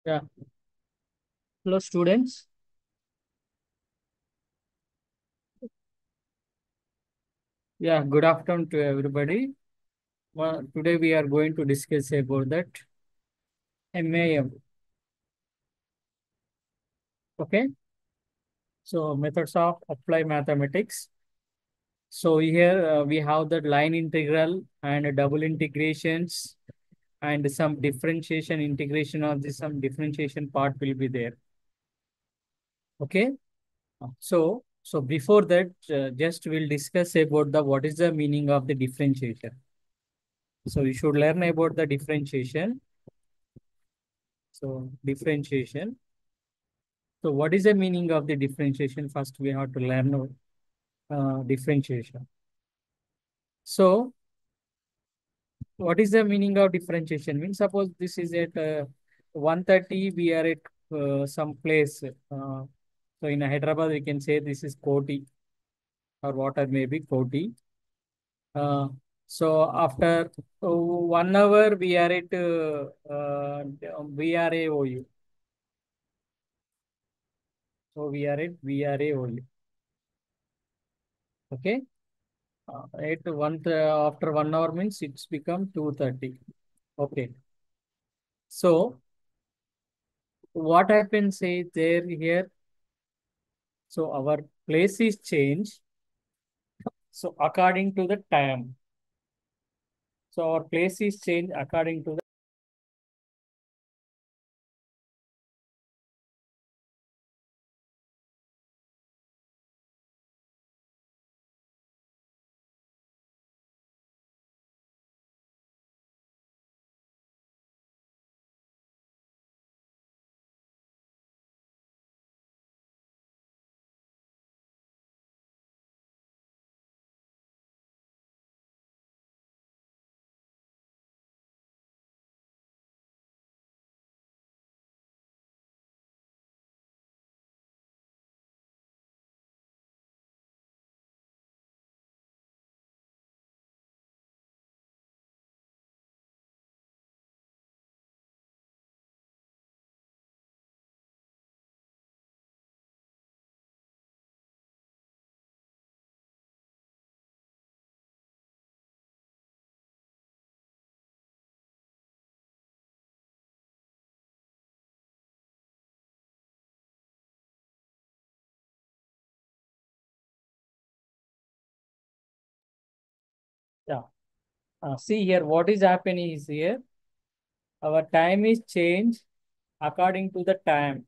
Yeah. Hello, students. Yeah, good afternoon to everybody. Well, today we are going to discuss about that MAM. Okay. So methods of applied mathematics. So here we have the line integral and double integrations and some differentiation integration of this some differentiation part will be there. Okay. So before that, just we'll discuss about the what is the meaning of the differentiation. So you should learn about the differentiation. So differentiation. So what is the meaning of the differentiation? First, we have to learn differentiation. So what is the meaning of differentiation? Means suppose this is at 130, we are at some place. So in Hyderabad, we can say this is Koti or water may be Koti. Uh, so after 1 hour, we are at VRAOU. So we are at VRAOU. Okay. After 1 hour means it's become 2:30. Okay. So what happens is there here. So our place is changed. So according to the time. So our place is changed according to the yeah. See here what is happening is here. Our time is changed according to the time.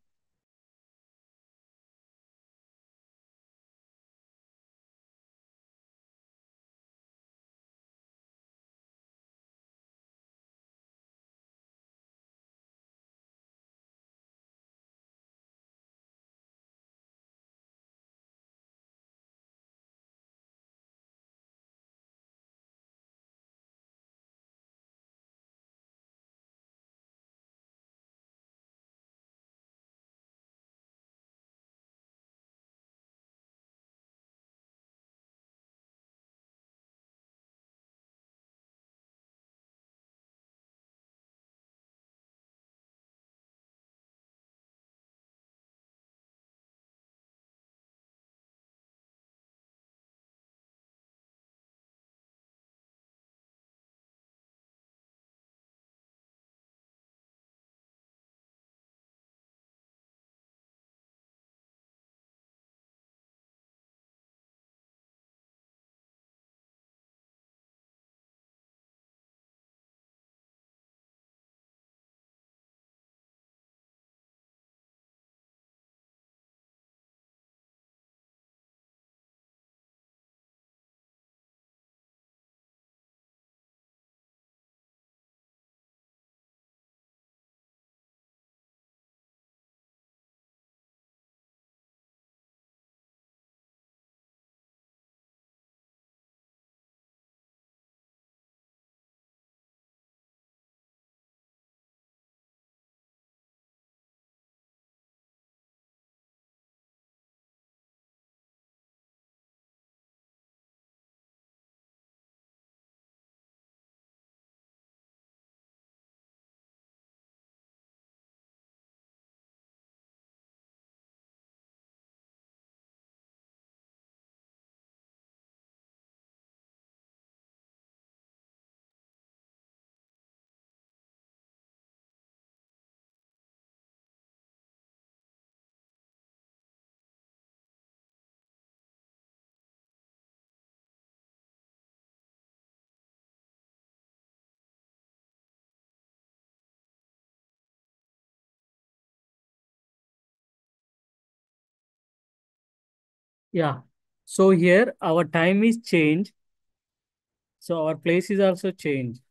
Yeah. So here our time is changed. So our place is also changed.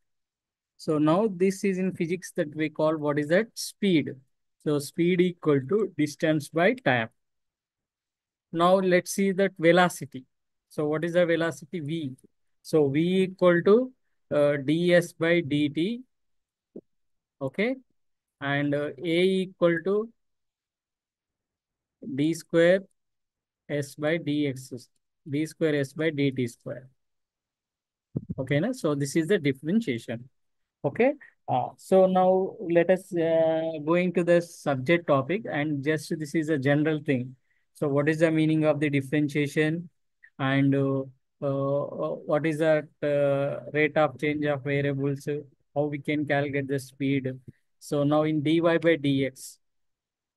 So now this is in physics that we call what is that? Speed. So speed equal to distance by time. Now let's see that velocity. So what is the velocity? V. So V equal to ds by dt. Okay. And A equal to d square s by dx. D square s by dt square. Okay. Na? So this is the differentiation. Okay. So now let us going to the subject topic, and just this is a general thing. So what is the meaning of the differentiation, and what is the rate of change of variables? How we can calculate the speed? So now in dy by dx.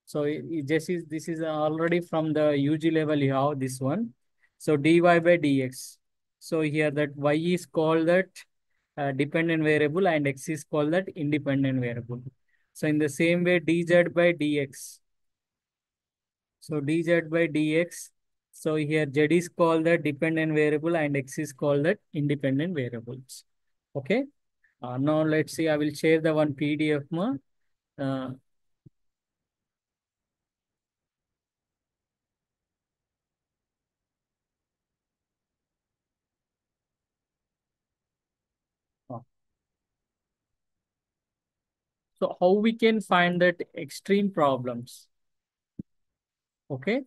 So it just is this is already from the UG level you have this one. So dy by dx. So here that y is called that dependent variable and x is called that independent variable. So in the same way dz by dx. So dz by dx. So here z is called the dependent variable and x is called that independent variables. Okay. Now let's see. I will share the one PDF. Ma. Uh, uh, so how we can find that extreme problems? Okay.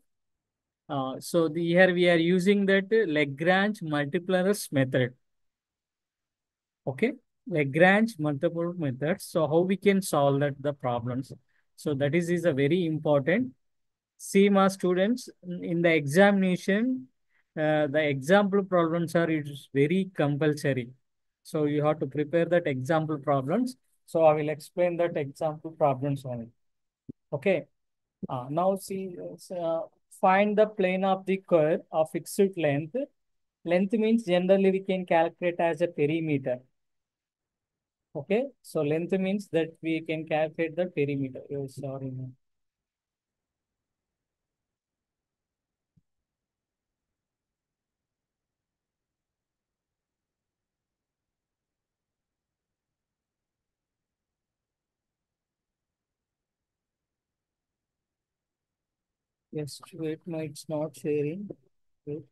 Here we are using that Lagrange multipliers method. Okay. Lagrange multiple methods. So how we can solve that the problems? So that is a very important. See, my students, in the examination, the example problems are it is very compulsory. So you have to prepare that example problems. So I will explain that example problems only. Okay. Now see, find the plane of the curve of fixed length. Length means generally we can calculate as a perimeter. Okay. So length means that we can calculate the perimeter. Oh, sorry. No. Yes, wait, no, it's not sharing. Wait.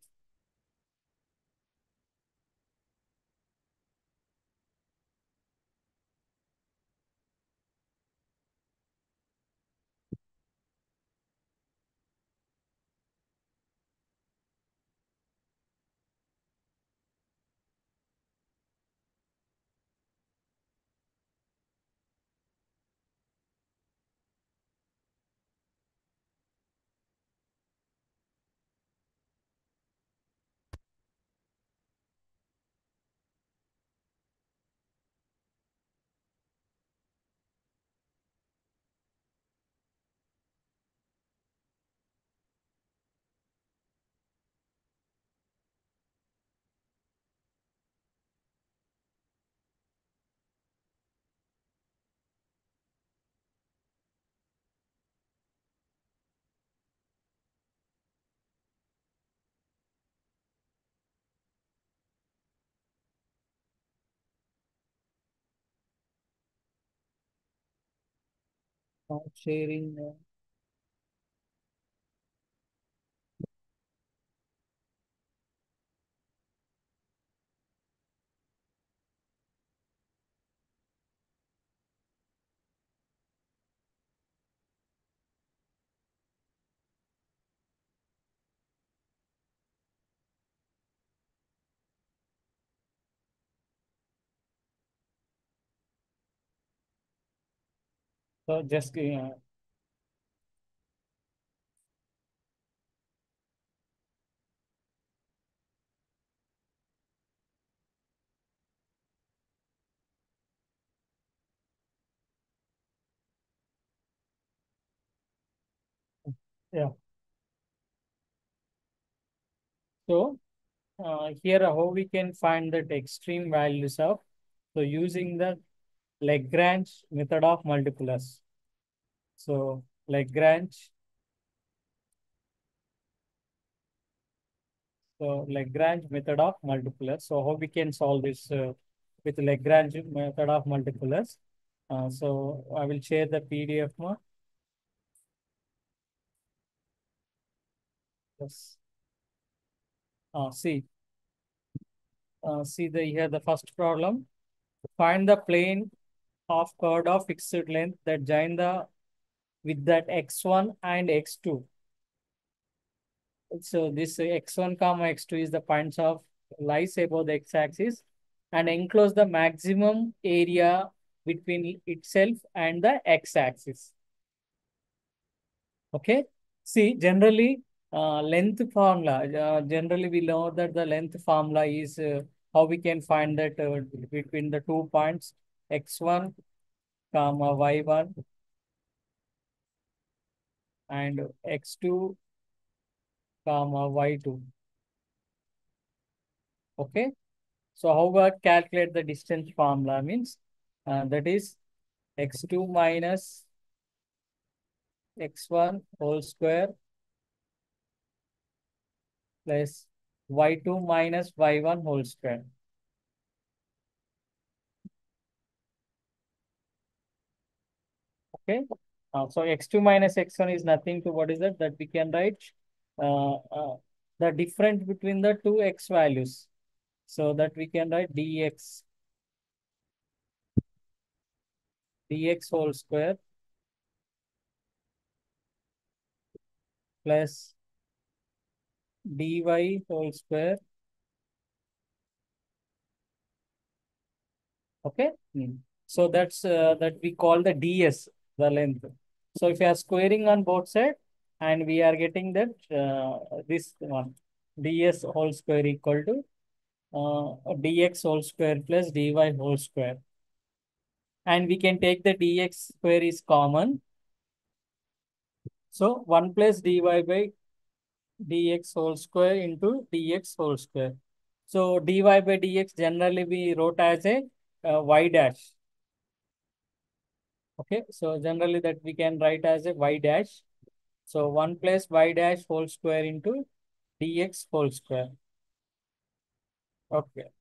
Not sharing. So just yeah. So here how we can find that extreme values of so using the Lagrange method of multiplus. So Lagrange So Lagrange method of multiplers. So how we can solve this with Lagrange method of multiplers? So I will share the PDF more. Yes. See, here the first problem. Find the plane of chord of fixed length that join the with that x1 and x2. So this x1 comma x2 is the points of lies above the x-axis and enclose the maximum area between itself and the x-axis. Okay. See, generally, length formula. Generally, we know that the length formula is how we can find that between the 2 points x1 comma y1 and x2 comma y2. Okay. So how we calculate the distance formula means that is x2 minus x1 whole square plus y2 minus y1 whole square. Okay. So x2 minus x1 is nothing to what is that? That we can write uh, uh, the difference between the two x values. So that we can write dx whole square plus dy whole square. Okay. So that's that we call the ds, the length. So if you are squaring on both sides and we are getting that this one ds whole square equal to dx whole square plus dy whole square. And we can take the dx square is common. So 1 plus dy by dx whole square into dx whole square. So dy by dx generally we wrote as a y dash. Okay, so generally that we can write as a y dash. So 1 plus y dash whole square into dx whole square. Okay.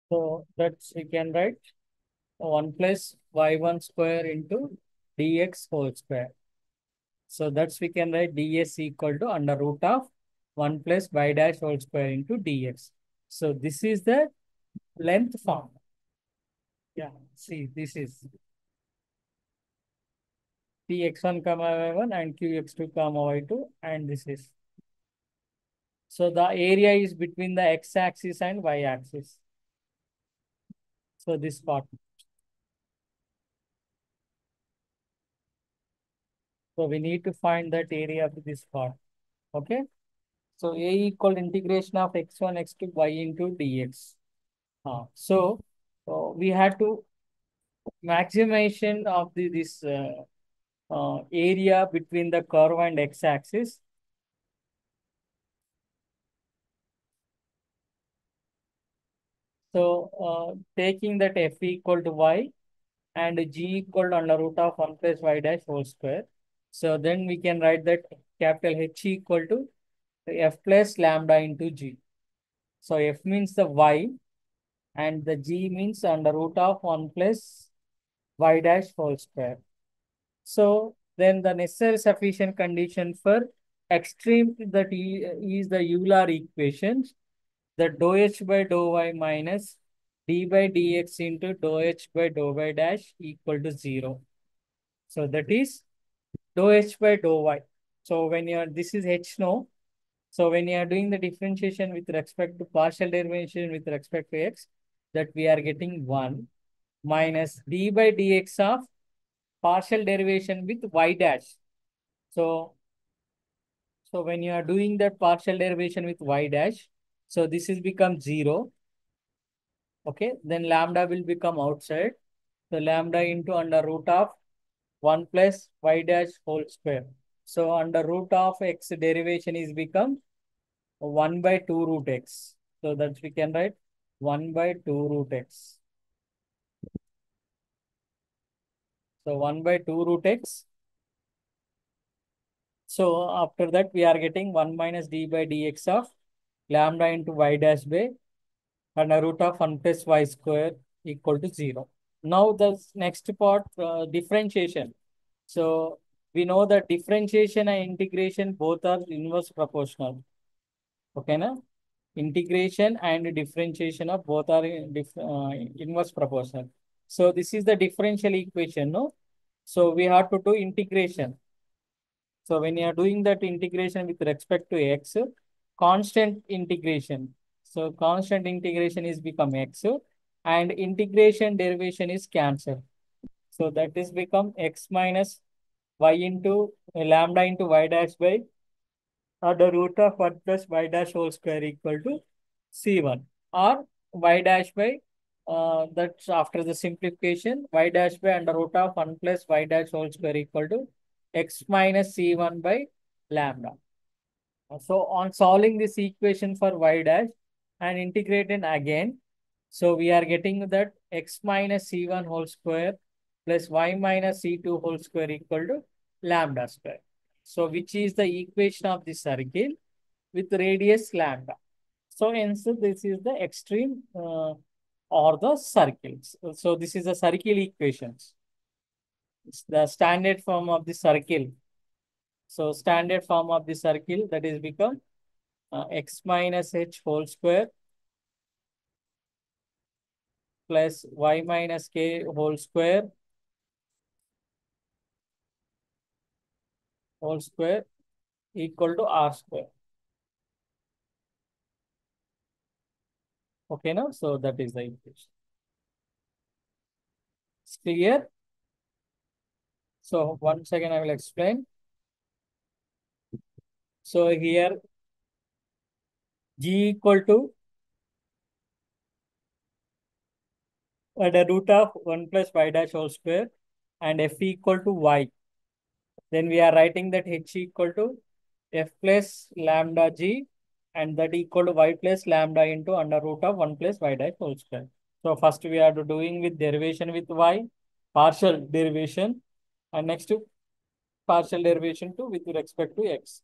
So that's we can write 1 plus y1 square into dx whole square. So that's we can write ds equal to under root of 1 plus y dash whole square into dx. So this is the length form. Yeah, see, this is px1 comma y1 and qx2 comma y2, and this is. So the area is between the x-axis and y-axis. So this part. So we need to find that area of this part. Okay. So A equal integration of x1, x2, y into dx. So we had to maximization of this area between the curve and x-axis. So taking that f equal to y and g equal to under root of 1 plus y dash whole square. So then we can write that capital H equal to f plus lambda into g. So f means the y and the g means under root of 1 plus y dash whole square. So then the necessary sufficient condition for extreme that is the Euler equations, that dou h by dou y minus d by dx into dou h by dou y dash equal to 0. So that is dou h by dou y. So when you are, this is h no. So when you are doing the differentiation with respect to partial derivation with respect to x, that we are getting 1 minus d by dx of partial derivation with y dash. So, so when you are doing that partial derivation with y dash, so this is become 0. Okay, then lambda will become outside. So lambda into under root of 1 plus y dash whole square. So under root of x derivation is become 1 by 2 root x. So that we can write 1 by 2 root x. So 1 by 2 root x. So after that we are getting 1 minus d by dx of lambda into y dash by under root of 1 plus y square equal to 0. Now the next part, differentiation. So we know that differentiation and integration both are inverse proportional. Okay, na? Integration and differentiation of both are inverse proportional. So this is the differential equation, no? So we have to do integration. So when you are doing that integration with respect to x, constant integration. So constant integration is become x and integration derivation is cancelled. So that is become x minus y into lambda into y dash by the root of 1 plus y dash whole square equal to C1 or y dash by that's after the simplification y dash by under root of 1 plus y dash whole square equal to x minus C1 by lambda. So on solving this equation for y dash and integrating again, so we are getting that x minus C1 whole square plus y minus C2 whole square equal to lambda square. So which is the equation of the circle with radius lambda. So hence this is the extreme or the circles. So this is the circle equations. It's the standard form of the circle. So standard form of the circle that is become x minus h whole square plus y minus k whole square equal to r square. Okay, now so that is the equation. It's clear. So once again I will explain. So here g equal to the root of 1 plus y dash whole square and f equal to y. Then we are writing that h equal to f plus lambda g and that equal to y plus lambda into under root of 1 plus y dash whole square. So first we are doing with derivation with y, partial derivation, and next to partial derivation to with respect to x.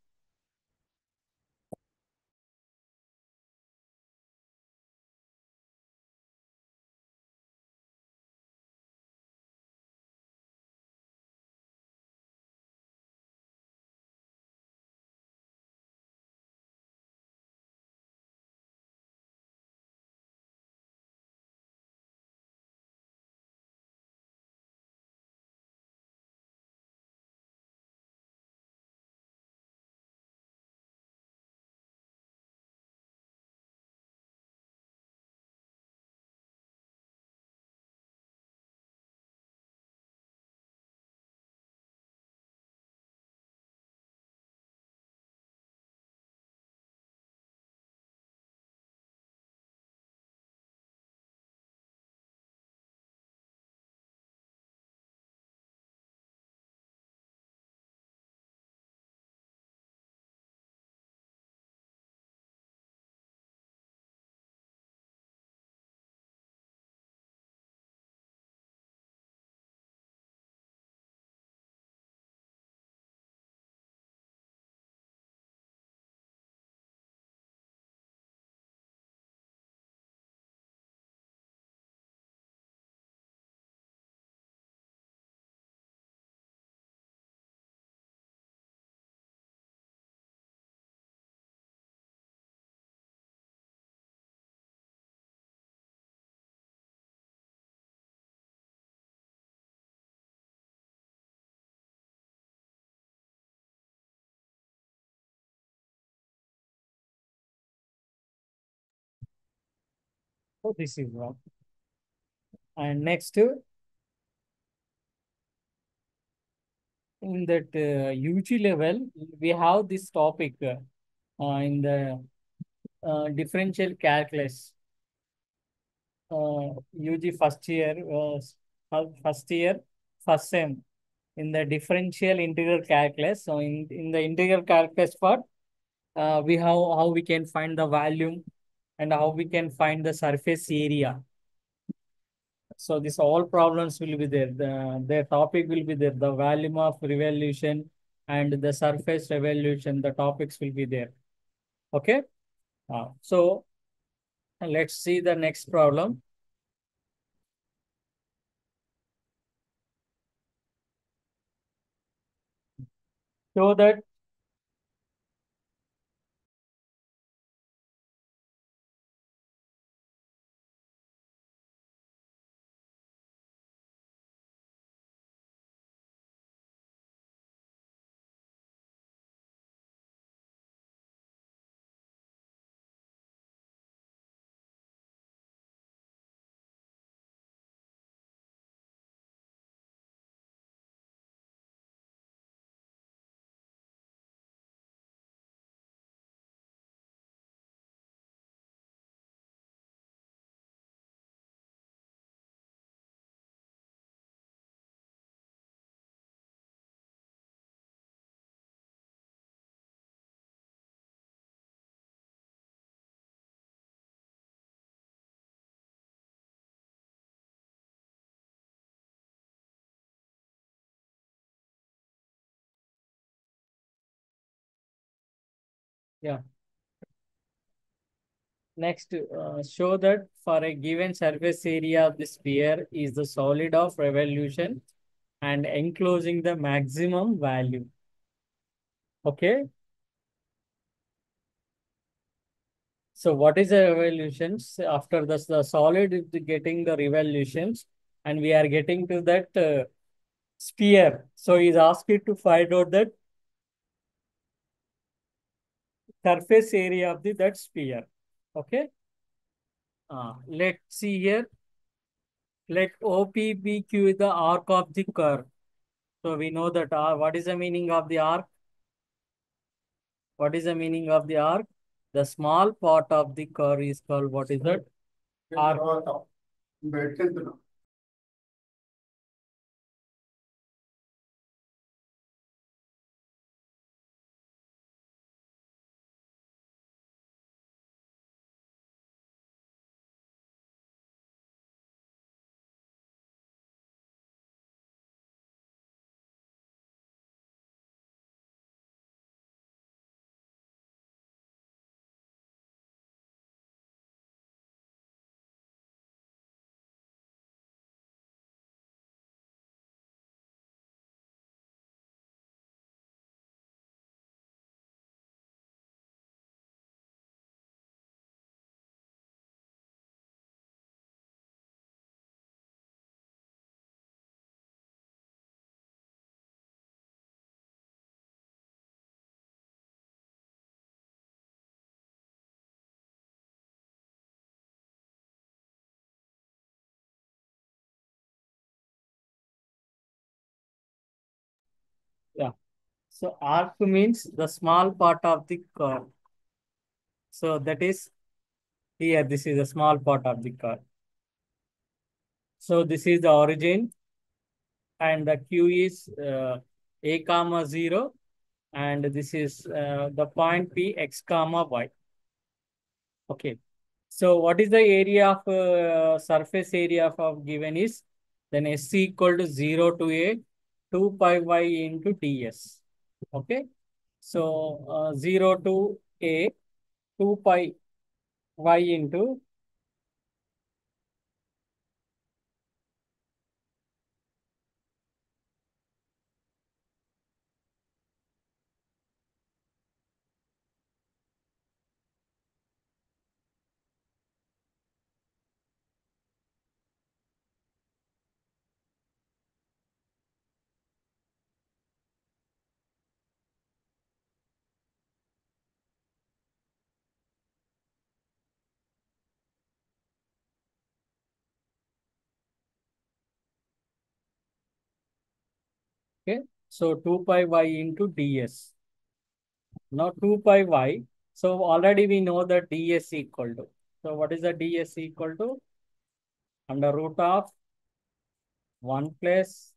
So this is wrong. And next, in that UG level, we have this topic in the differential calculus. UG first year, first year, first sem in the differential integral calculus. So in the integral calculus part, we have how we can find the volume and how we can find the surface area. So this all problems will be there. The topic will be there. The volume of revolution and the surface revolution. The topics will be there. Okay. So let's see the next problem. So that yeah. Next, show that for a given surface area of the sphere is the solid of revolution and enclosing the maximum value. Okay. So what is the revolutions? After this, the solid is getting the revolutions and we are getting to that sphere. So he's asking to find out that surface area of the that sphere. Okay. Let's see here. Let OP be Q the arc of the curve. So we know that what is the meaning of the arc? What is the meaning of the arc? The small part of the curve is called what is that? Arc. Yeah. So arc means the small part of the curve. So that is here. This is a small part of the curve. So this is the origin, and the Q is a comma 0, and this is the point P x comma y. Okay. So what is the area of surface area of given is then S equal to 0 to a 2 pi y into ds. Okay. So 0 to a 2 pi y into, So 2 pi y into ds. Now 2 pi y. So already we know that ds equal to. So what is the ds equal to? Under root of 1 plus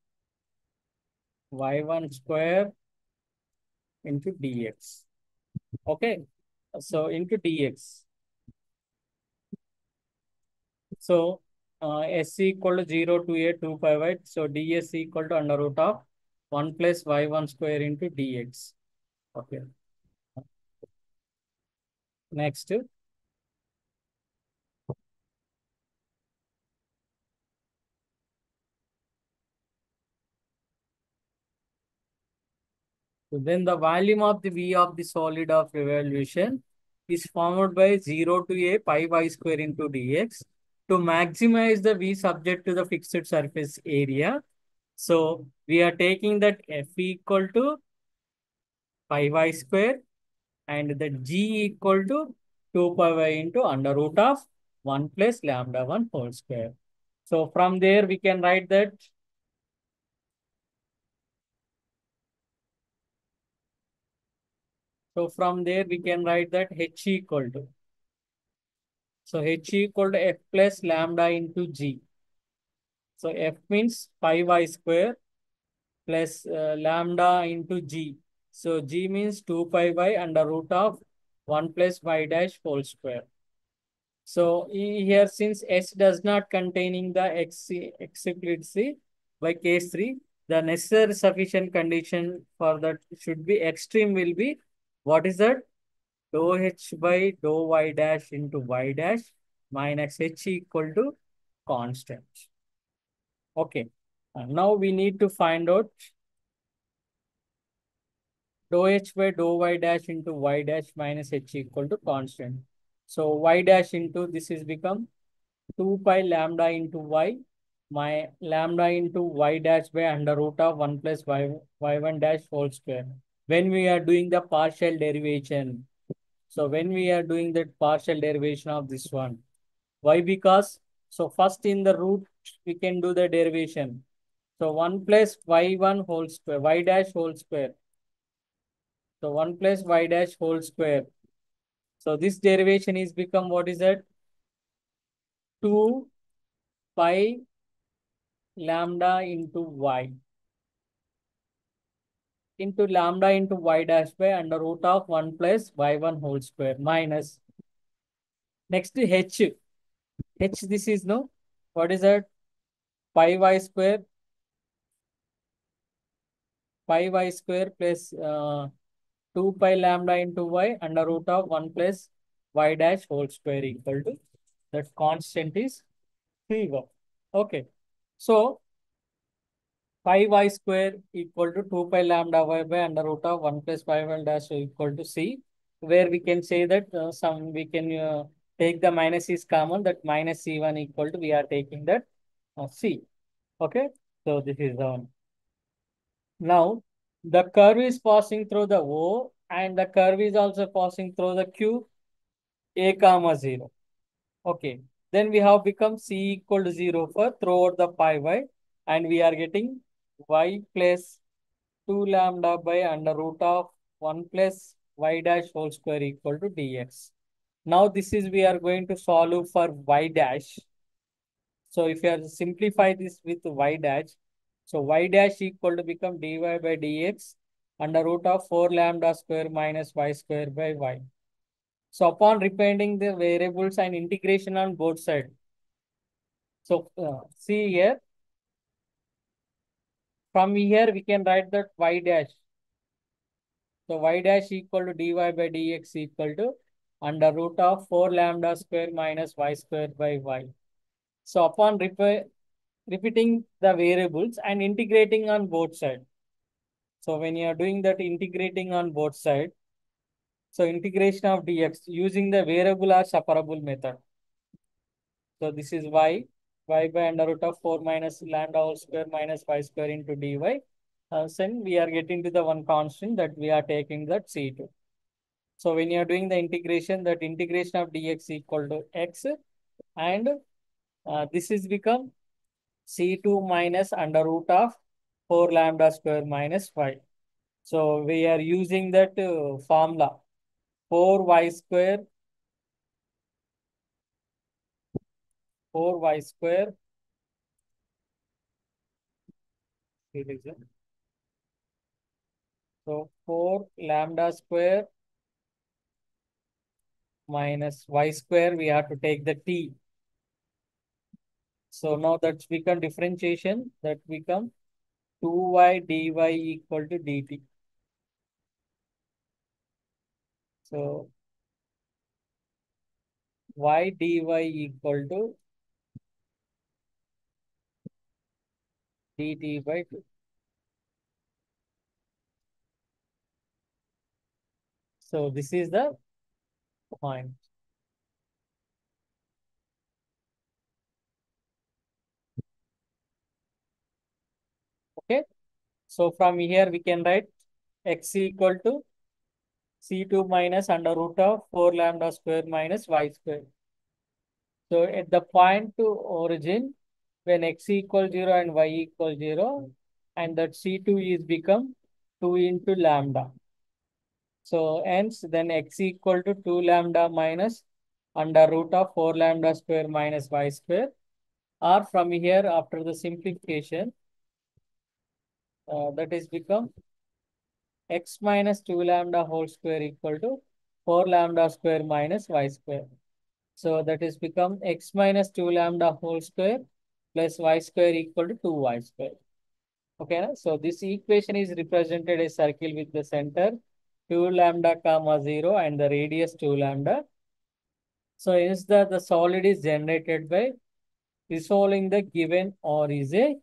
y1 square into dx. Okay. So into dx. So s equal to 0 to a 2 pi y. So ds equal to under root of 1 plus y1 square into dx. Okay. Next. So then the volume of the V of the solid of revolution is formed by 0 to a pi y square into dx to maximize the V subject to the fixed surface area. So we are taking that F equal to pi y square and the G equal to 2 pi y into under root of 1 plus lambda 1 whole square. So from there we can write that. So from there we can write that H equal to. So H equal to F plus lambda into G. So F means pi y square plus lambda into G. So G means 2 pi y under root of 1 plus y dash whole square. So here since S does not containing the explicitly by case 3, the necessary sufficient condition for that should be extreme will be what is that? Dou H by dou y dash into y dash minus H equal to constant. Okay. Now we need to find out dou H by dou y dash into y dash minus H equal to constant. So y dash into this is become 2 pi lambda into y, my lambda into y dash by under root of 1 plus y1 dash whole square. When we are doing the partial derivation, so when we are doing the partial derivation of this one, why? Because, so first in the root, we can do the derivation. So 1 plus y1 whole square, y dash whole square. So 1 plus y dash whole square. So this derivation is become what is that? 2 pi lambda into y into lambda into y dash by under root of 1 plus y1 whole square minus. Next h. H this is no. What is that? Pi y square. Pi y square plus 2 pi lambda into y under root of 1 plus y dash whole square equal to that constant is 3. Okay. So pi y square equal to 2 pi lambda y by under root of 1 plus y1 dash equal to c, where we can say that we can take the minus is common, that minus c1 equal to we are taking that c. Okay. So this is the one. Now the curve is passing through the O and the curve is also passing through the Q a comma 0. Okay. Then we have become c equal to 0 for throughout the pi y and we are getting y plus 2 lambda by under root of 1 plus y dash whole square equal to dx. Now this is we are going to solve for y dash. So if you are simplify this with y dash, so y dash equal to become dy by dx under root of 4 lambda square minus y square by y. So upon representing the variables and integration on both sides. So see here, from here we can write that y dash. So y dash equal to dy by dx equal to under root of 4 lambda square minus y square by y. So upon repeating the variables and integrating on both sides. So when you are doing that integrating on both sides, so integration of dx using the variable or separable method. So this is y by under root of 4 minus lambda whole square minus y square into dy. Then we are getting to the one constant that we are taking that c2. So when you are doing the integration, that integration of dx equal to x and this is become c2 minus under root of 4 lambda square minus 5. So we are using that formula 4y square 4y square so 4 lambda square minus y square, we have to take the t. So now that's become differentiation, that become 2y dy equal to dt. So y dy equal to dt by 2. So this is the point. Okay. So from here we can write x equal to C2 minus under root of 4 lambda square minus y square. So at the point to origin, when x equal 0 and y equal 0, and that C2 is become 2 into lambda. So hence then x equal to 2 lambda minus under root of 4 lambda square minus y square. Or from here after the simplification, that is become x minus 2 lambda whole square equal to 4 lambda square minus y square. So that is become x minus 2 lambda whole square plus y square equal to 2y square. Okay, na? So this equation is represented a circle with the center 2 lambda comma 0 and the radius 2 lambda. So hence the solid is generated by resolving the given or is a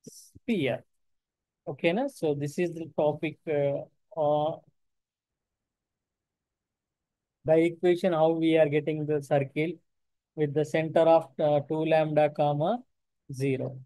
sphere. Okay, na? So this is the topic the equation how we are getting the circle with the center of 2 lambda comma 0.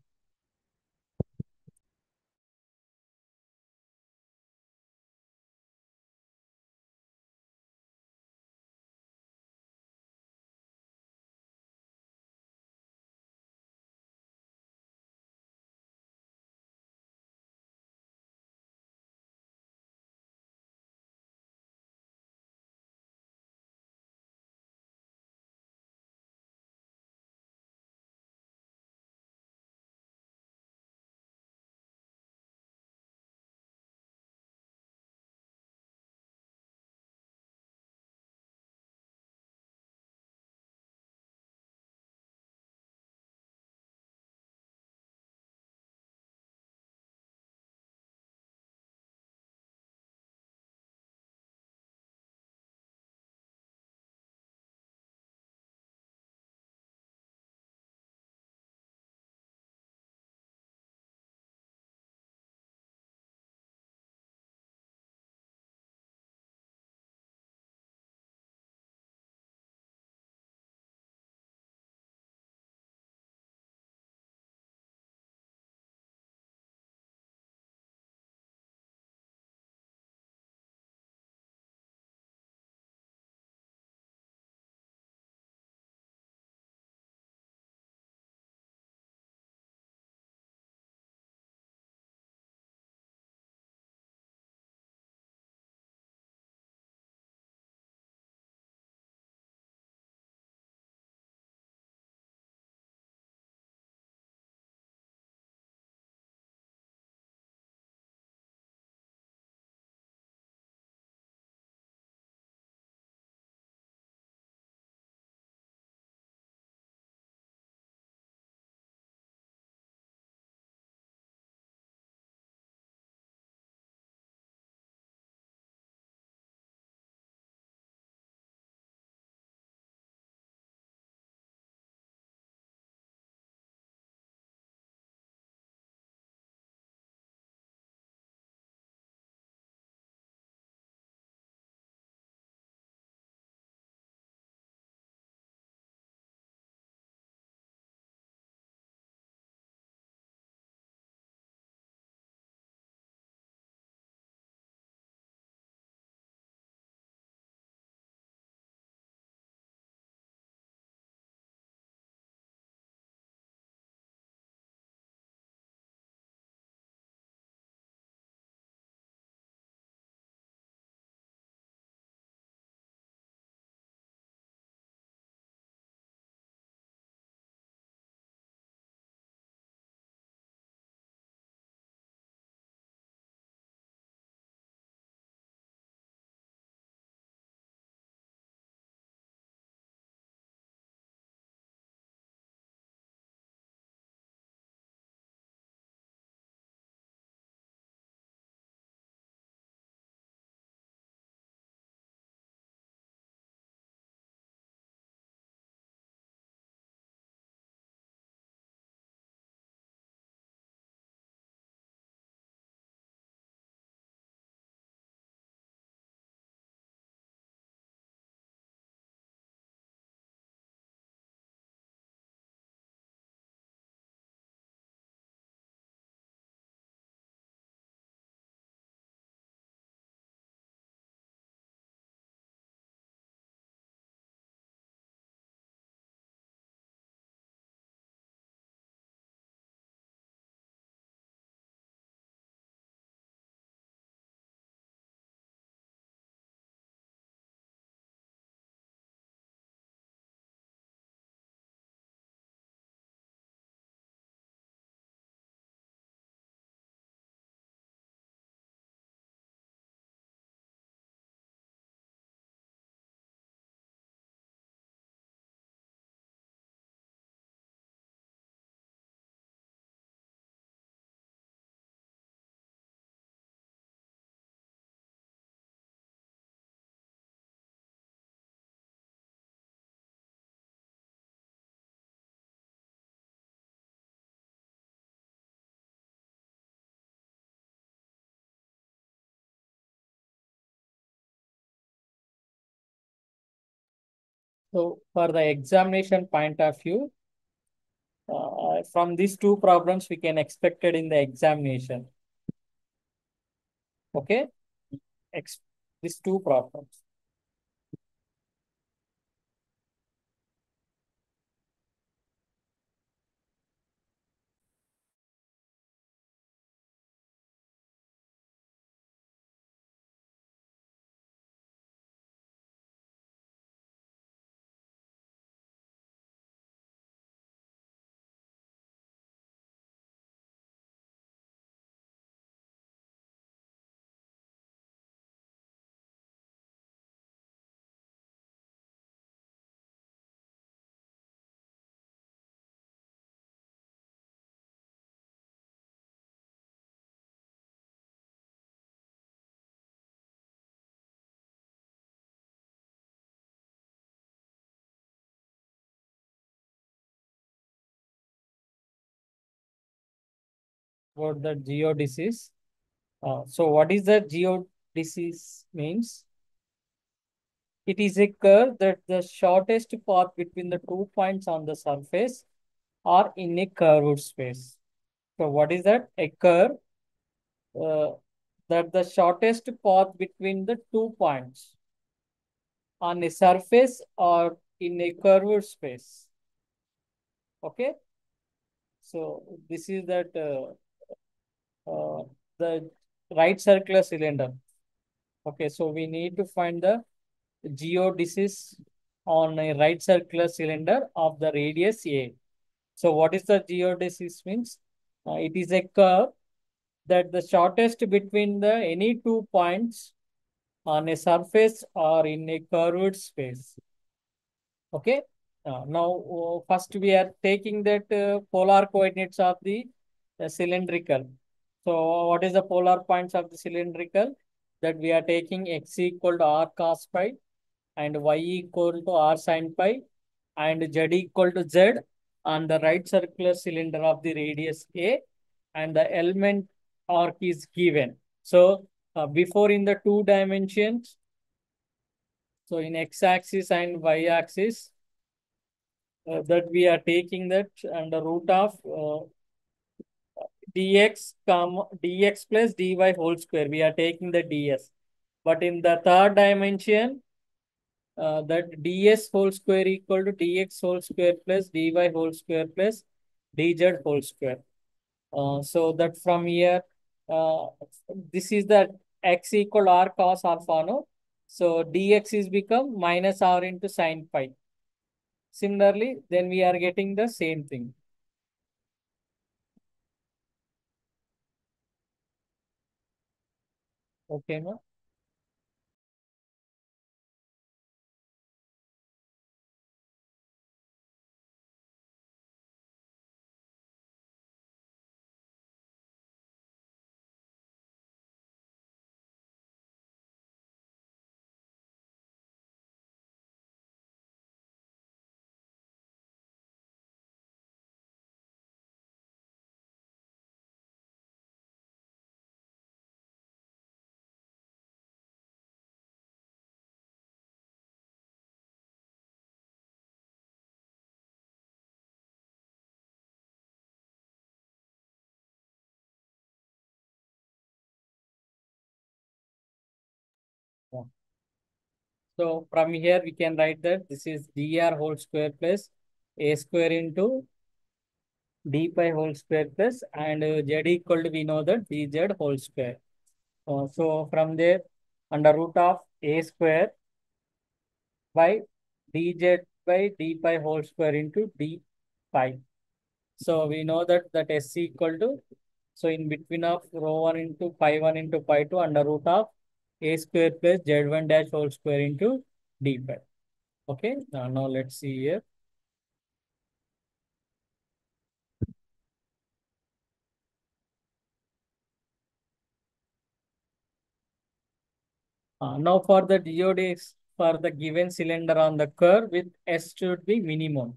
So for the examination point of view, from these two problems we can expect it in the examination. Okay, Ex these two problems. About the geodesics. So what is the geodesics means? It is a curve that the shortest path between the 2 points on the surface are in a curved space. So what is that? A curve uh, that the shortest path between the 2 points on a surface or in a curved space. Okay. So this is that the right circular cylinder. Okay. So we need to find the geodesics on a right circular cylinder of the radius A. So what is the geodesics means? It is a curve that the shortest between the any 2 points on a surface or in a curved space. Okay. Now, first we are taking that polar coordinates of the cylindrical. So, what is the polar points of the cylindrical? That we are taking x equal to r cos phi and y equal to r sin pi and z equal to z on the right circular cylinder of the radius A, and the element arc is given. So, before in the 2 dimensions, so in x-axis and y-axis, that we are taking that under root of dx plus dy whole square. We are taking the ds. But in the third dimension, that ds whole square equal to dx whole square plus dy whole square plus dz whole square. So that from here, uh, this is the x equal r cos alpha, no? So dx is become minus r into sin pi. Similarly, then we are getting the same thing. Okay, no? Yeah. So from here we can write that this is dr whole square plus a square into d pi whole square plus and z equal to we know that dz whole square. So from there under root of a square by dz by d pi whole square into d pi. So we know that s equal to, so in between of rho 1 into pi 1 into pi 2 under root of a square plus z1 dash whole square into d pi. Okay, now let's see here. Now for the geodesics for the given cylinder on the curve with S should be minimum.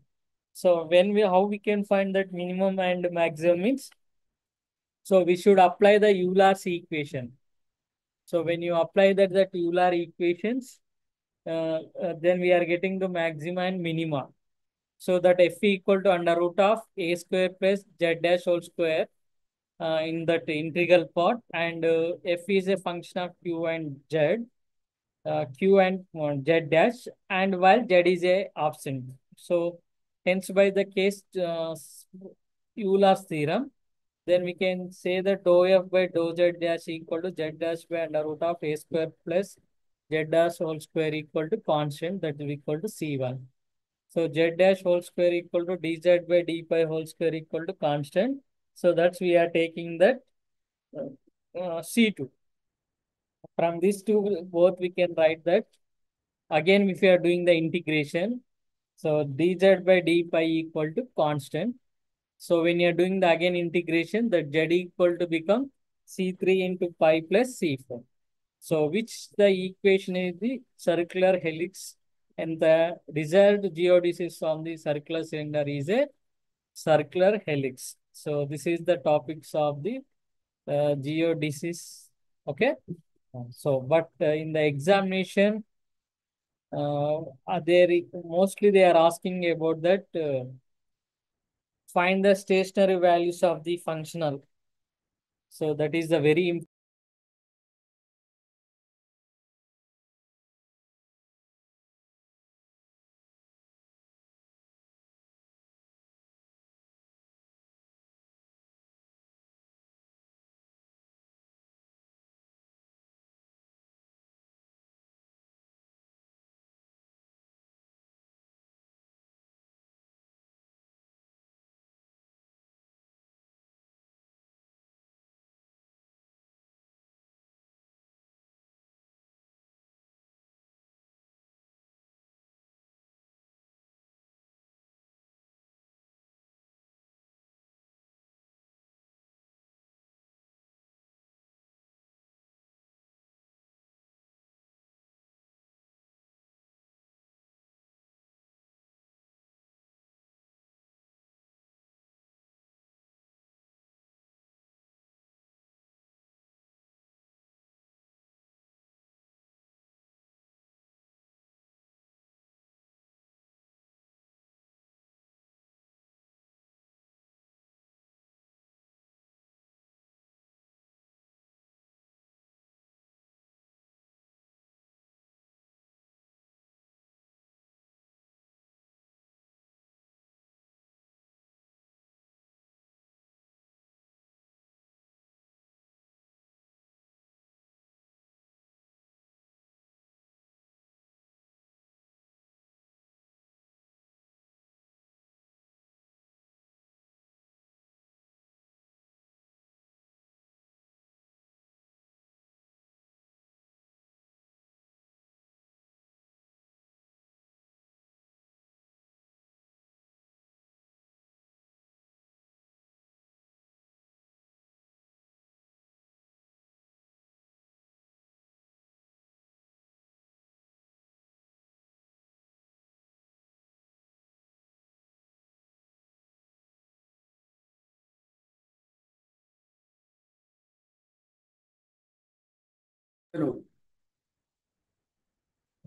So how we can find that minimum and maximum means? So we should apply the Euler's equation. So when you apply that Euler equations, then we are getting the maxima and minima. So that f equal to under root of a square plus z dash whole square in that integral part, and f is a function of q and z, q and z dash, and while z is a absent. So hence by the case Euler's theorem, then we can say that dou f by dou z dash equal to z dash by under root of a square plus z dash whole square equal to constant, that is equal to C1. So z dash whole square equal to dz by d pi whole square equal to constant. So that's we are taking that C2. From these two, both we can write that. Again, if we are doing the integration, so dz by d pi equal to constant. So when you're doing the again integration, the z equal to become C3 into pi plus C4. So which the equation is the circular helix, and the desired geodesics on the circular cylinder is a circular helix. So this is the topics of the geodesics. Okay. So, but in the examination, mostly they are asking about that. Find the stationary values of the functional. So that is the very important.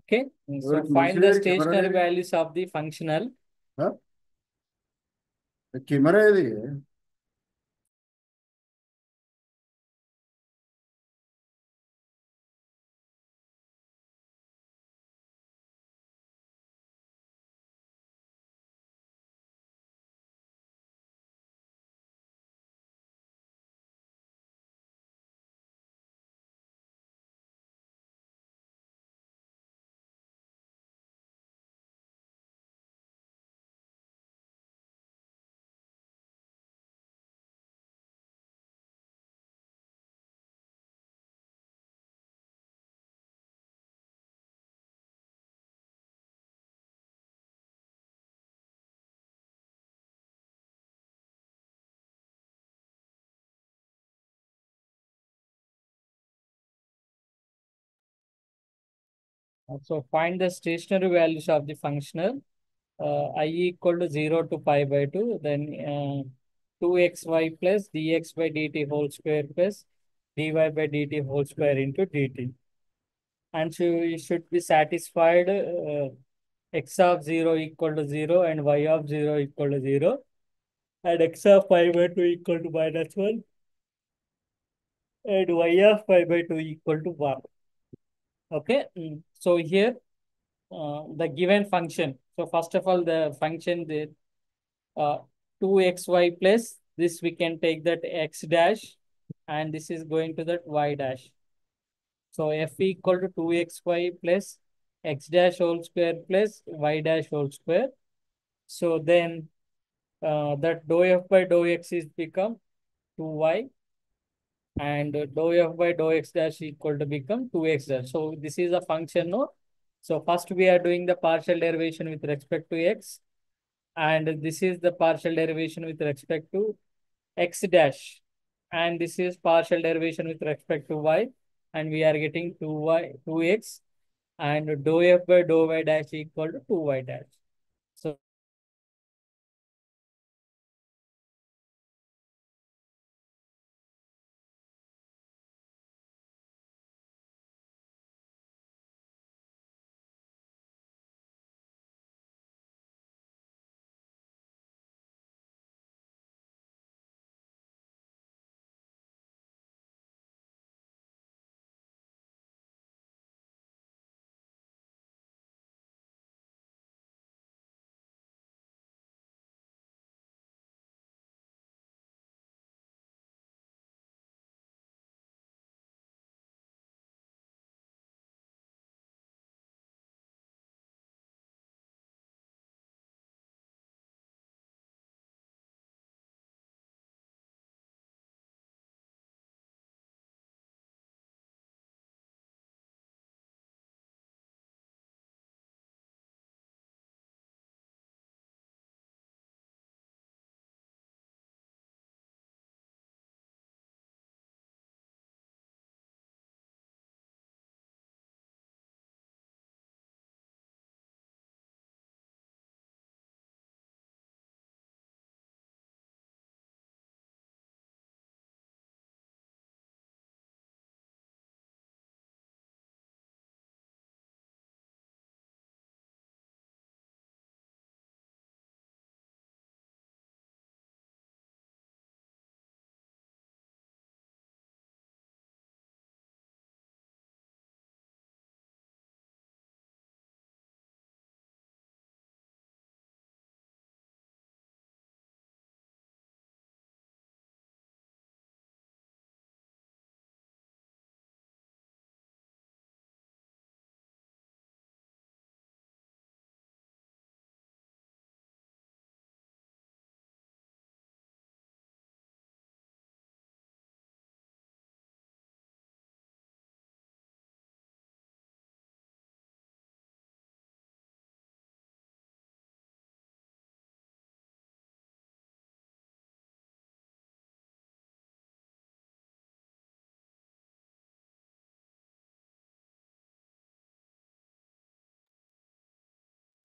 Okay. So find the stationary values of the functional. Camera ఇది So find the stationary values of the functional. I equal to 0 to pi by 2, then 2xy plus dx by dt whole square plus dy by dt whole square into dt. and so you should be satisfied x of 0 equal to 0 and y of 0 equal to 0 and x of pi by 2 equal to minus 1 and y of pi by 2 equal to 1. Okay. So here the given function. So first of all, the function the uh, 2xy plus this we can take that x dash and this is going to that y dash. So f equal to 2xy plus x dash whole square plus y dash whole square. So then that dou f by dou x is become 2y and dou f by dou x dash equal to become 2x dash. So this is a function, no? So first we are doing the partial derivation with respect to x and this is the partial derivation with respect to x dash and this is partial derivation with respect to y and we are getting 2x and dou f by dou y dash equal to 2y dash. So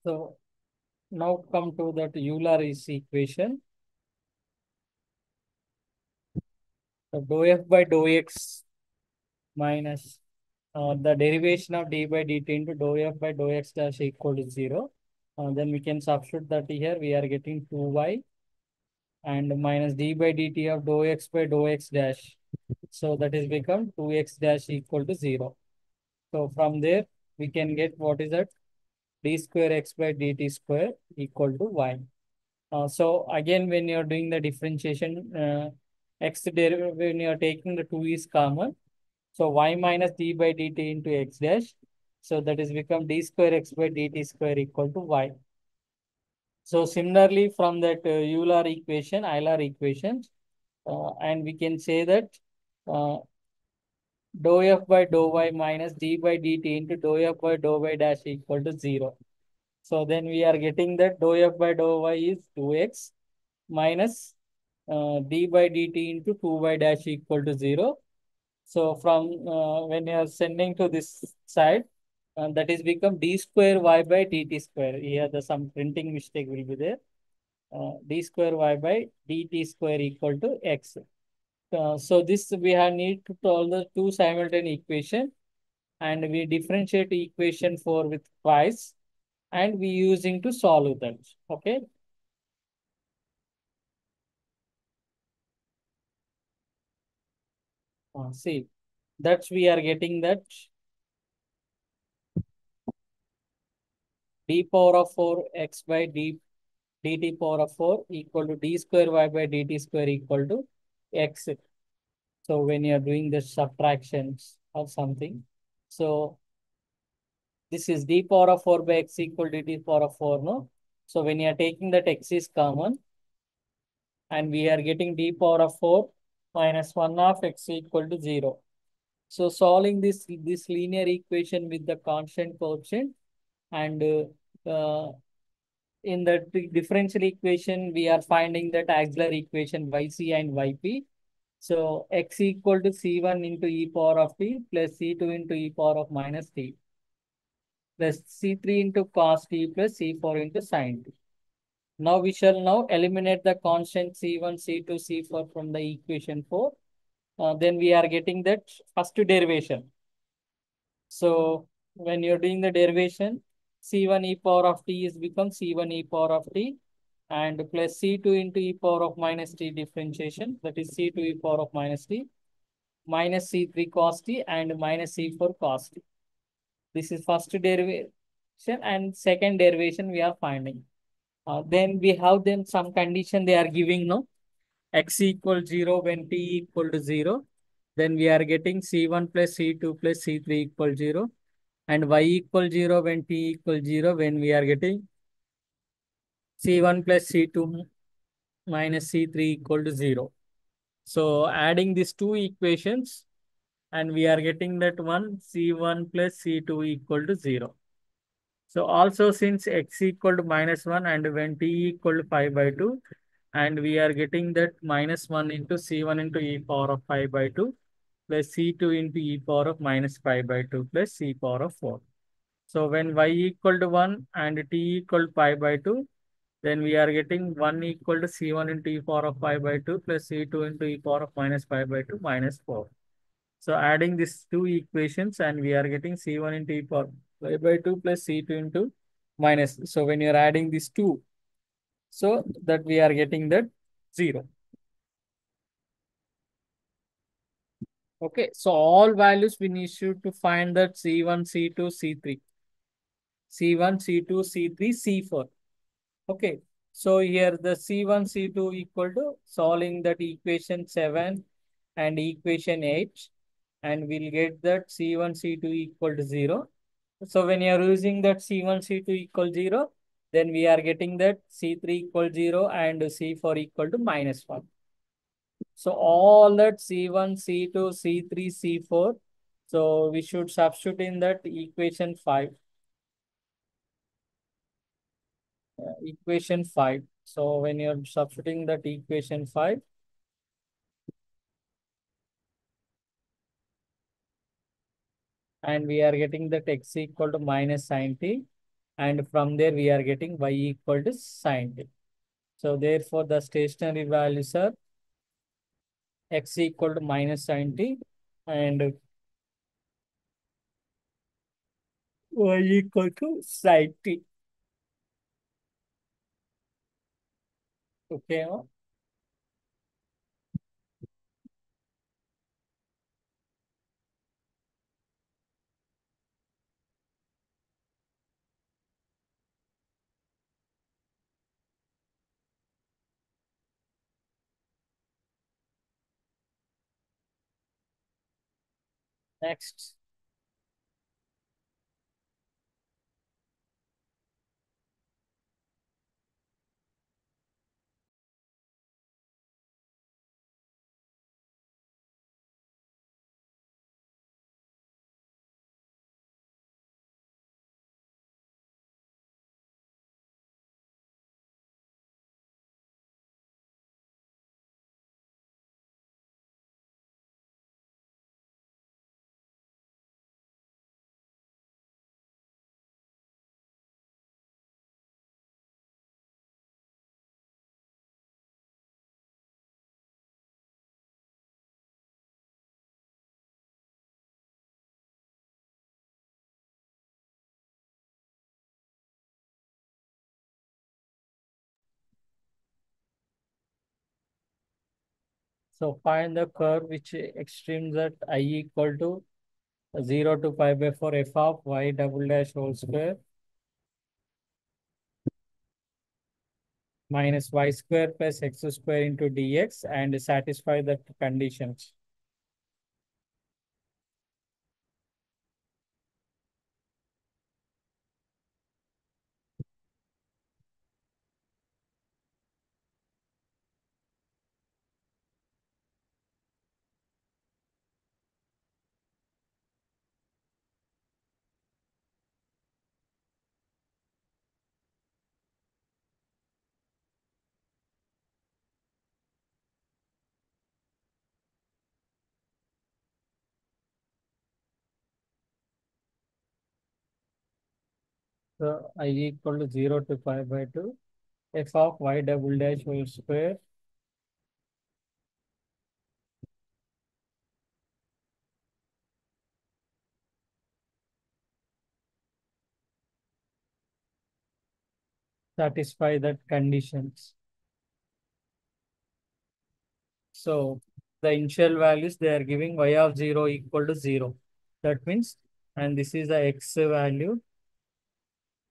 so now come to that Euler's equation. So dou f by dou x minus the derivation of d by dt into dou f by dou x dash equal to 0. Then we can substitute that here. We are getting 2y and minus d by dt of dou x by dou x dash. So that is become 2x dash equal to 0. So from there, we can get what is that? D square x by dt square equal to y. So again, when you're doing the differentiation, x derivative, when you're taking the 2 is common. So y minus d by dt into x dash. So that is become d square x by dt square equal to y. So similarly, from that Euler equations, and we can say that uh, dou f by dou y minus d by dt into dou f by dou y dash equal to 0. So then we are getting that dou f by dou y is 2x minus d by dt into 2y dash equal to 0. So from when you are sending to this side, that is become d square y by dt square. Here the some printing mistake will be there. D square y by dt square equal to x. So this we have need to solve the two simultaneous equation. and we differentiate equation 4 with twice, and we using to solve that. Okay. See, that's we are getting that d power of 4 x by dt power of 4 equal to d square y by dt square equal to x. So when you are doing the subtractions or something, so this is d power of 4 by x equal to dt power of 4, no? So when you are taking that x is common, and we are getting d power of 4 minus 1 of x equal to 0. So solving this linear equation with the constant coefficient, and in the differential equation, we are finding that auxiliary equation yc and yp. So x equal to c1 into e power of t plus c2 into e power of minus t plus c3 into cos t plus c4 into sin t. Now we shall now eliminate the constant c1, c2, c4 from the equation 4. Then we are getting that first derivation. So when you're doing the derivation, c1 e power of t is become c1 e power of t and plus c2 into e power of minus t differentiation, that is c2 e power of minus t minus c3 cos t and minus c4 cos t. This is first derivation, and second derivation we are finding. Then we have them some condition they are giving, no, x equal 0 when t equal to 0. Then we are getting c1 plus c2 plus c3 equal 0, and y equal 0 when t equal 0, when we are getting c1 plus c2 minus c3 equal to 0. So adding these two equations, and we are getting that one c1 plus c2 equal to 0. So also since x equal to minus 1 and when t equal to 5 by 2, and we are getting that minus 1 into c1 into e power of 5 by 2 plus c2 into e power of minus 5 by 2 plus c power of 4. So when y equal to 1 and t equal to 5 by 2, then we are getting 1 equal to c1 into e power of 5 by 2 plus c2 into e power of minus 5 by 2 minus 4. So adding these two equations, and we are getting c1 into e power 5 by 2 plus c2 into minus. So when you are adding these two, so that we are getting that 0. Okay, so all values we need to find that c1, c2, c3, c1, c2, c3, c4. Okay, so here the c1, c2 equal to solving that equation 7 and equation 8, and we'll get that c1, c2 equal to 0. So when you are using that c1, c2 equal 0, then we are getting that c3 equal 0 and c4 equal to minus 1. So all that c1, c2, c3, c4. So we should substitute in that equation 5. Equation 5. So when you're substituting that equation 5, and we are getting that x equal to minus sin t, and from there we are getting y equal to sin t. So therefore the stationary values are x equal to minus sin t and y equal to sin t. Okay. Next. So find the curve which extremes at I equal to 0 to pi by 4 f of y double dash whole square minus y square plus x square into dx and satisfy the conditions. So I equal to 0 to pi by 2 f of y double dash whole square satisfy that conditions. So the initial values they are giving y of 0 equal to 0. That means, and this is the x value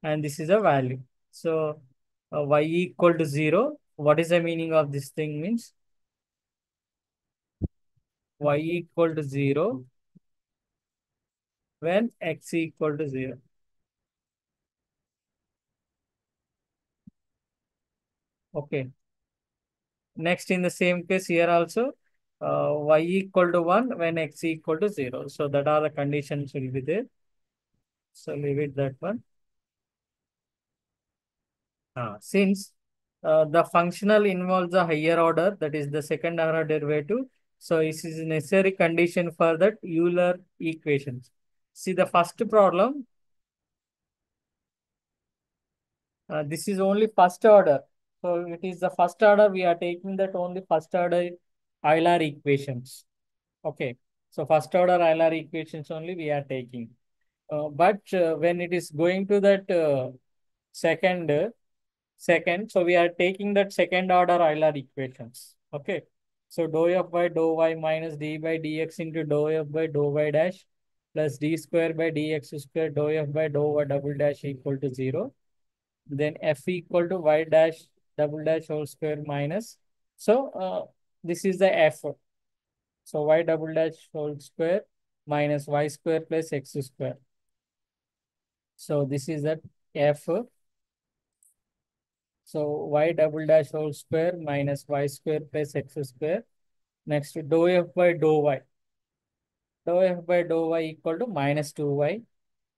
and this is a value. So y equal to 0. What is the meaning of this thing means y equal to 0 when x equal to 0. Okay. Next, in the same case here also, y equal to 1 when x equal to 0. So that are the conditions will be there. So leave it that one. Since the functional involves a higher order, that is the second order derivative, so this is a necessary condition for that Euler equations. See the first problem, this is only first order. So it is the first order, we are taking that only first order Euler equations. Okay. So first order Euler equations only we are taking. But when it is going to that second, so we are taking that second order Euler equations. Okay. So dou f by dou y minus d by dx into dou f by dou y dash plus d square by dx square dou f by dou y double dash equal to 0. Then f equal to y dash double dash whole square minus. So this is the f. So y double dash whole square minus y square plus x square. So this is that f. So y double dash whole square minus y square plus x square. Next to dou f by dou y. Dou f by dou y equal to minus 2y.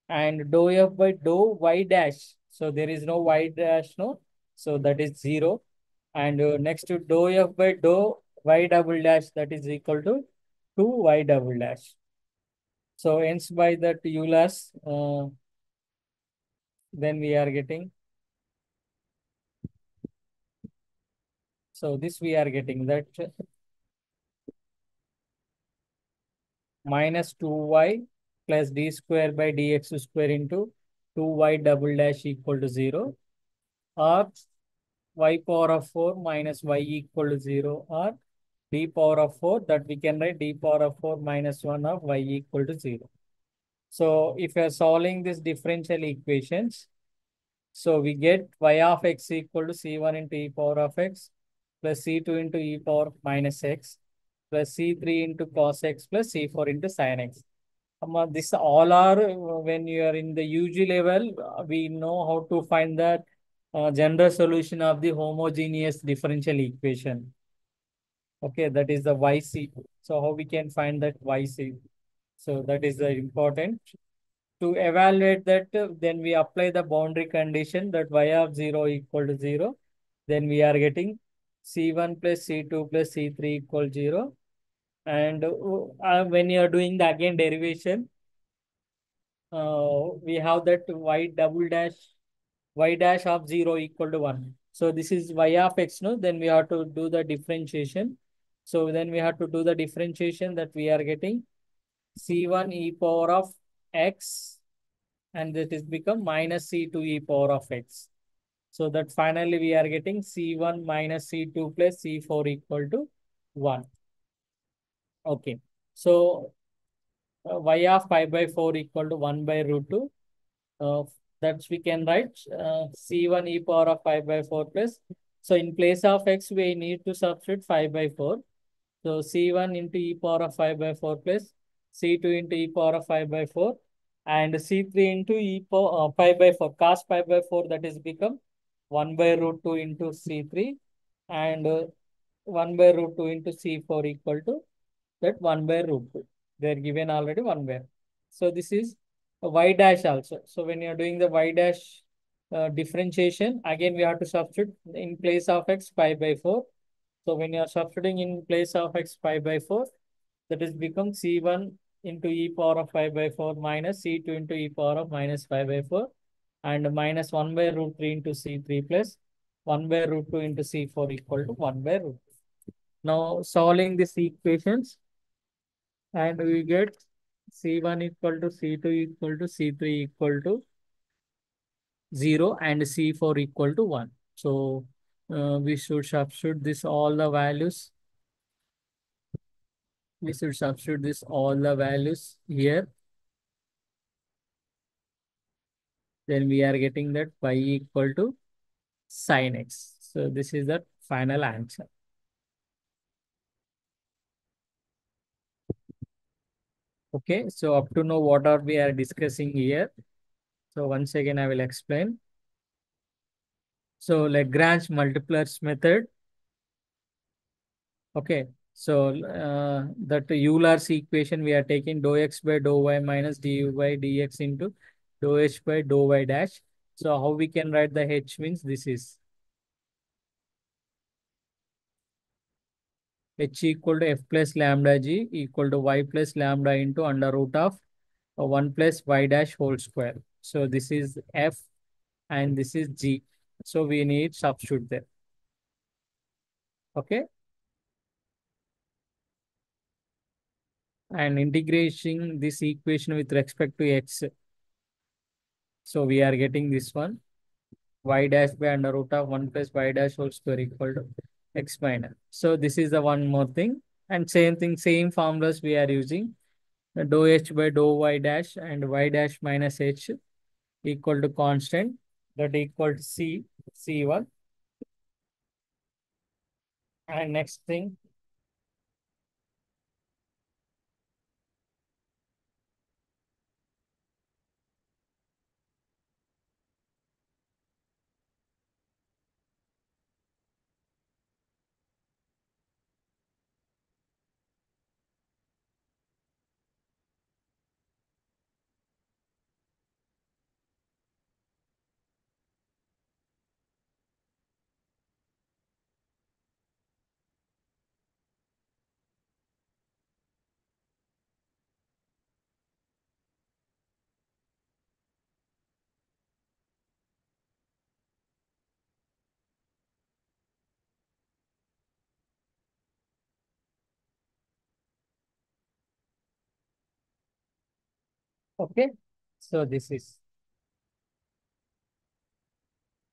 And dou f by dou y dash. So there is no y dash, no. So that is 0. And next to dou f by dou y double dash, that is equal to 2y double dash. So hence by that Euler's, then we are getting. So this we are getting that minus 2y plus d square by dx square into 2y double dash equal to 0, or y power of 4 minus y equal to 0, or d power of 4, that we can write d power of 4 minus 1 of y equal to 0. So if you are solving this differential equations, so we get y of x equal to c1 into e power of x plus c2 into e power minus x plus c3 into cos x plus c4 into sin x. This all are when you are in the UG level, we know how to find the general solution of the homogeneous differential equation. Okay, that is the YC. So how we can find that YC? So that is the important. To evaluate that, then we apply the boundary condition that y of 0 equal to 0. Then we are getting C1 plus C2 plus C3 equal 0. And when you are doing the again derivation, we have that y dash of 0 equal to 1. So this is y of x, no? Then we have to do the differentiation. So then we have to do the differentiation that we are getting C1 e power of x, and that is become minus C2 e power of x. So that finally we are getting C1 minus C2 plus C4 equal to 1. Okay. So y of pi by 4 equal to 1 by root 2. Uh, that's we can write c1 e power of 5 by 4 plus. So in place of x, we need to substitute 5 by 4. So c1 into e power of 5 by 4 plus c2 into e power of 5 by 4 and c3 into e power 5 by 4 cos 5 by 4, that is become 1 by root 2 into c3 and 1 by root 2 into c4 equal to that 1 by root 2. They are given already 1 by. So this is a y dash also. So when you are doing the y dash differentiation, again we have to substitute in place of x 5 by 4. So when you are substituting in place of x 5 by 4, that is become c1 into e power of 5 by 4 minus c2 into e power of minus 5 by 4 and minus 1 by root 3 into c3 plus 1 by root 2 into c4 equal to 1 by root 2. Now solving these equations, and we get C1 equal to C2 equal to C3 equal to 0 and C4 equal to 1. So we should substitute this all the values. We should substitute this all the values here. Then we are getting that y equal to sin x. So this is the final answer. Okay, so up to now what are we are discussing here. So once again I will explain. So Lagrange multipliers method. Okay, so that Euler's equation we are taking dou x by dou y minus du by dx into dou h by dou y dash. So how we can write the h means this is h equal to f plus lambda g equal to y plus lambda into under root of 1 plus y dash whole square. So this is f and this is g. So we need substitute there. Okay, and integrating this equation with respect to x. So we are getting this one y dash by under root of 1 plus y dash whole square equal to x minus. So this is the one more thing. And same thing, same formulas we are using. Dou h by dou y dash and y dash minus h equal to constant, that equal to c1. And next thing, okay. So this is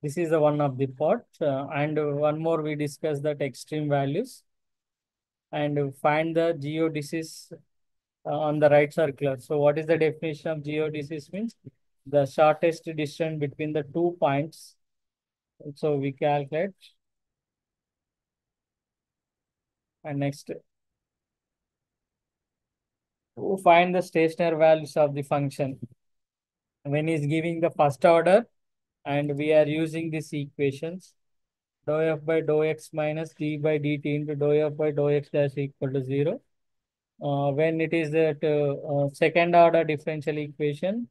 the one of the part. And one more we discuss that extreme values and find the geodesics on the right circular. So what is the definition of geodesics means? The shortest distance between the 2 points. So we calculate, and next to find the stationary values of the function when is giving the first order, and we are using these equations dou f by dou x minus d by dt into dou f by dou x dash equal to 0. When it is at second order differential equation,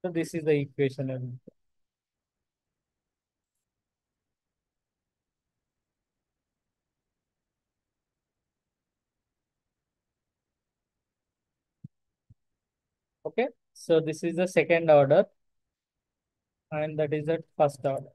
so this is the equation. Okay, so this is the second order and that is the first order.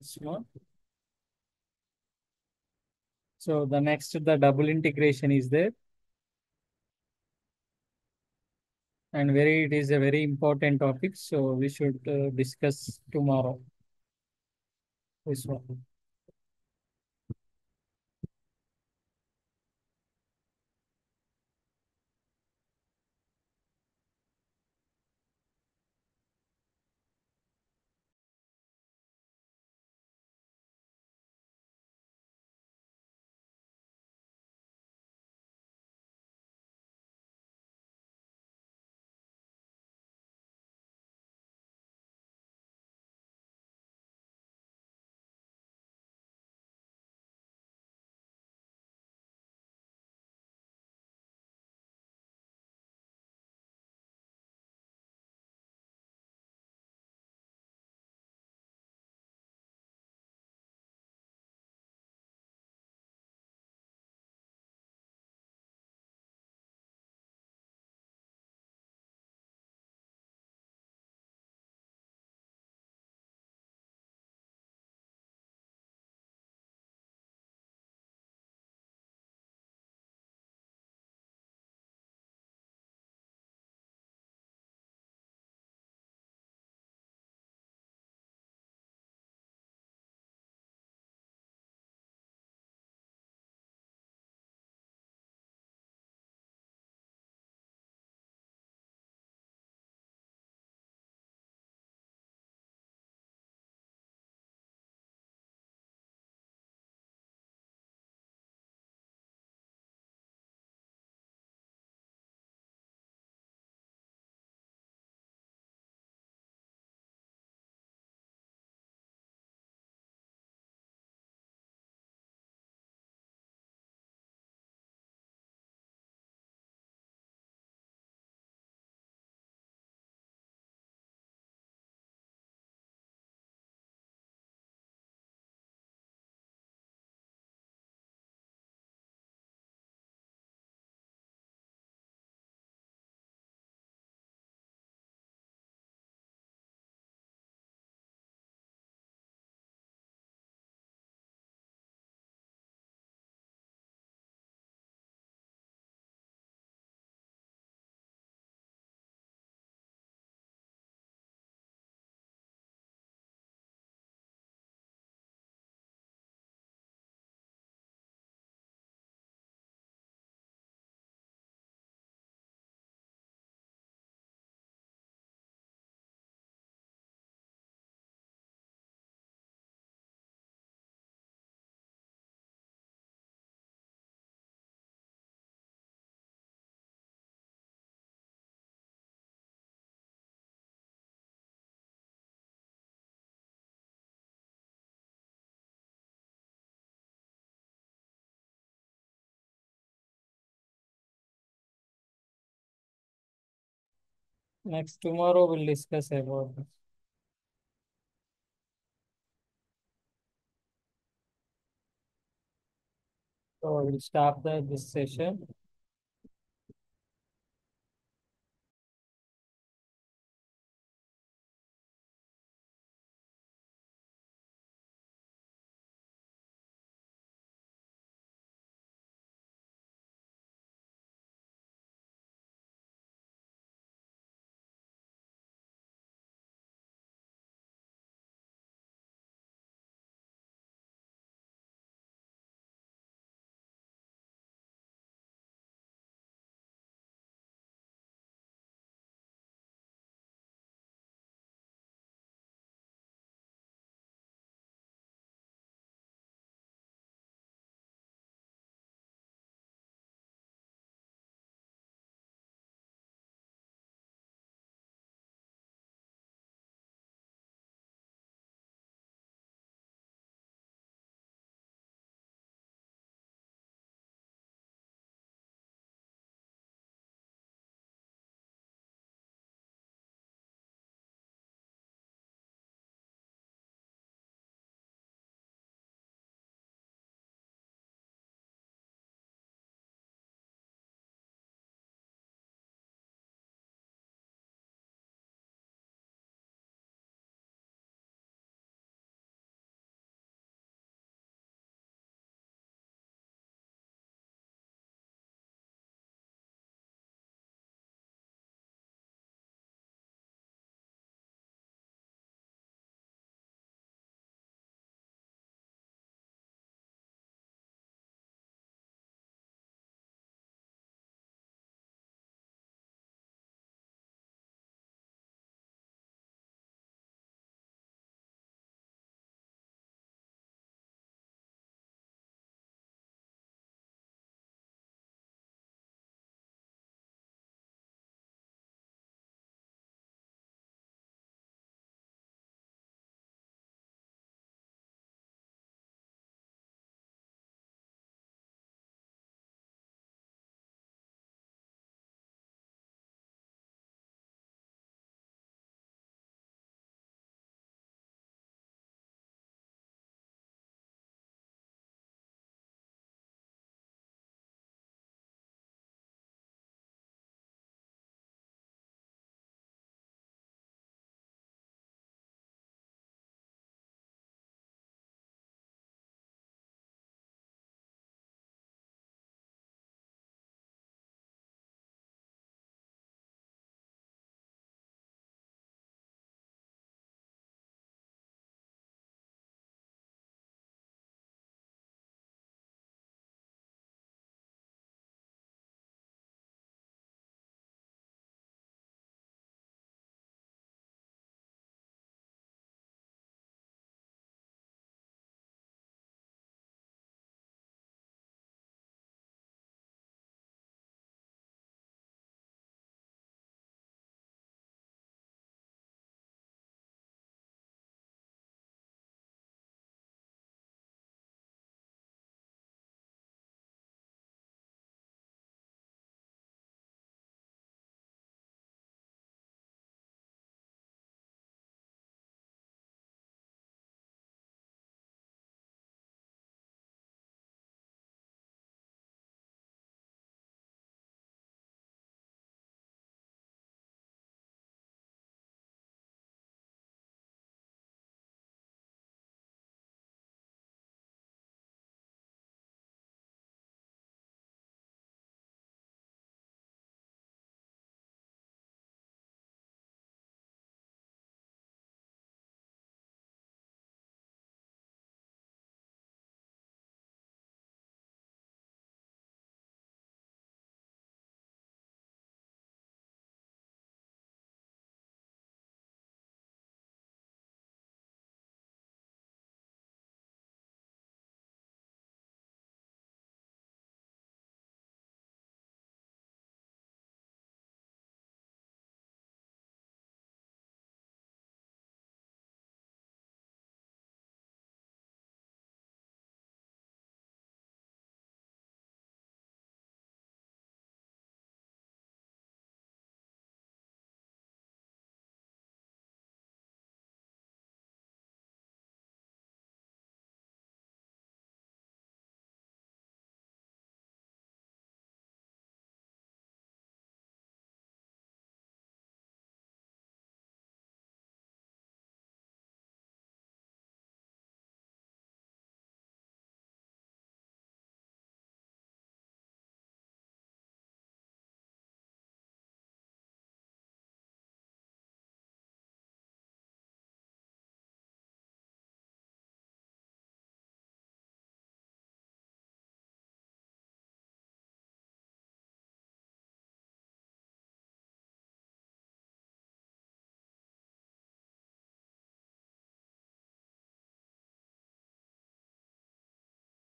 Small. So the next, the double integration is there, and it is a very important topic. So we should discuss tomorrow this one. Next, tomorrow we'll discuss about this. So we'll stop this session.